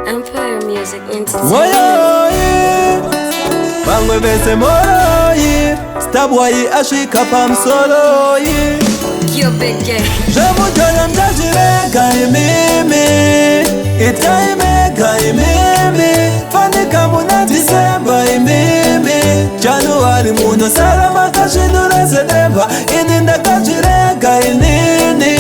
Empire Music Entertainment. Moyoyi Bangwe bese moyoyi Stabwayi ashika pamsoloyi Yo bege Jamujola mtajireka imimi Itaimeka imimi Fanika muna Disemba imimi Januari muno salama kashidura sedemba Ininda kajireka inini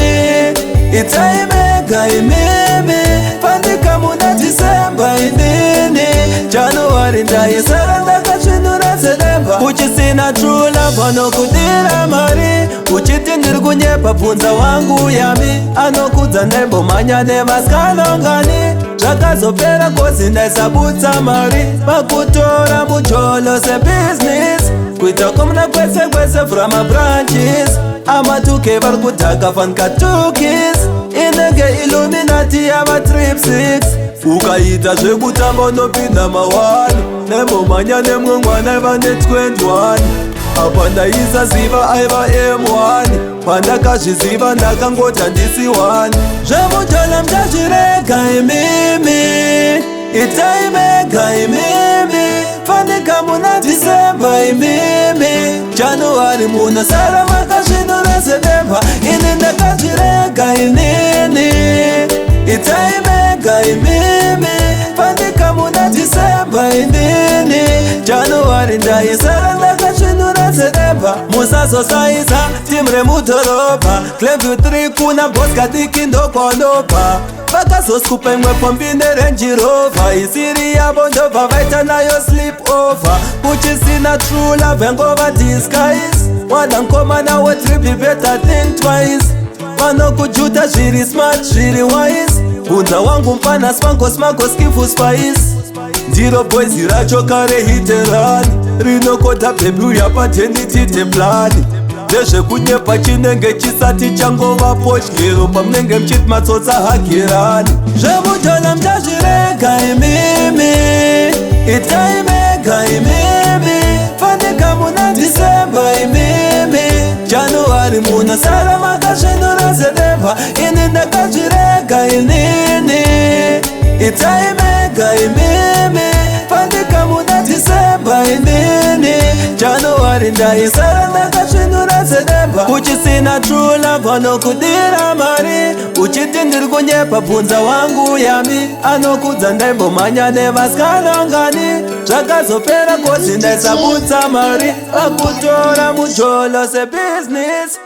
Itaimeka imimi Fanika muna Disemba inini Januari ndaye salama kashidura sedemba Uchisina true love anokudira mari Uchitindirikunyepa bvunza wangu yami Anokudza nembo manyane maskalongani Zvakazopera kozi ndaisabutsa mari Pakutora mujolo se business Kuita komuna kwese kwese from a branches Amatuke vari kudhaka fanika 2 kiss Inenge Illuminati yava trip 6 Ukaita zvekutamba unopinda mawani Nembo manyane mwana iva ne 21 Apa ndaisaziva aiva M1 Pandakazviziva ndakangoti handisi 1 Zvemujola mtazvirega imimi Itaimega imimi Fanika muna Disemba imimi Januari muno sara makazvinura sedemba Ini ndakazvirega inini Itaimega imimi Fanika muna Disemba inini Januari ndaisara ndakazvinura sedemba Musazosaisa timre mudhorobha Glenview 3 kuna boska diki ndokonopa Vakazoskupa imwe pombi neRange Rover Isiri yavo ndobva vaita nayo sleep over Kuchisina true love yangova disguise Wada nkomana wetripi better think twice Vanokujuta zviri smart zviri wise Bunza wangu mpana spango smago skifu spice Ndiro boys racho kare hiterani Rinokota baby uyapateniti templani Ndezvekunyepa chinenge chisati changova pochgero Pamunenge mchiti matsotsa hagirani Zvemujola mtazvirega imimi Itaimega imimi Fanika muna Disemba imimi Januari muno sara makazvinura sedemba Ini ndakazvirega inini Itaimega imimi Fanika muna Disemba inini Januari ndaisara ndakazvinura sedemba Uchisina true love anokudira mari Uchitindirikunyepa bvunza wangu yami Anokudza ndaimbomhanya nevaskalongani Zvakazopera kozi ndaisabutsa mari Akutora mujolo se business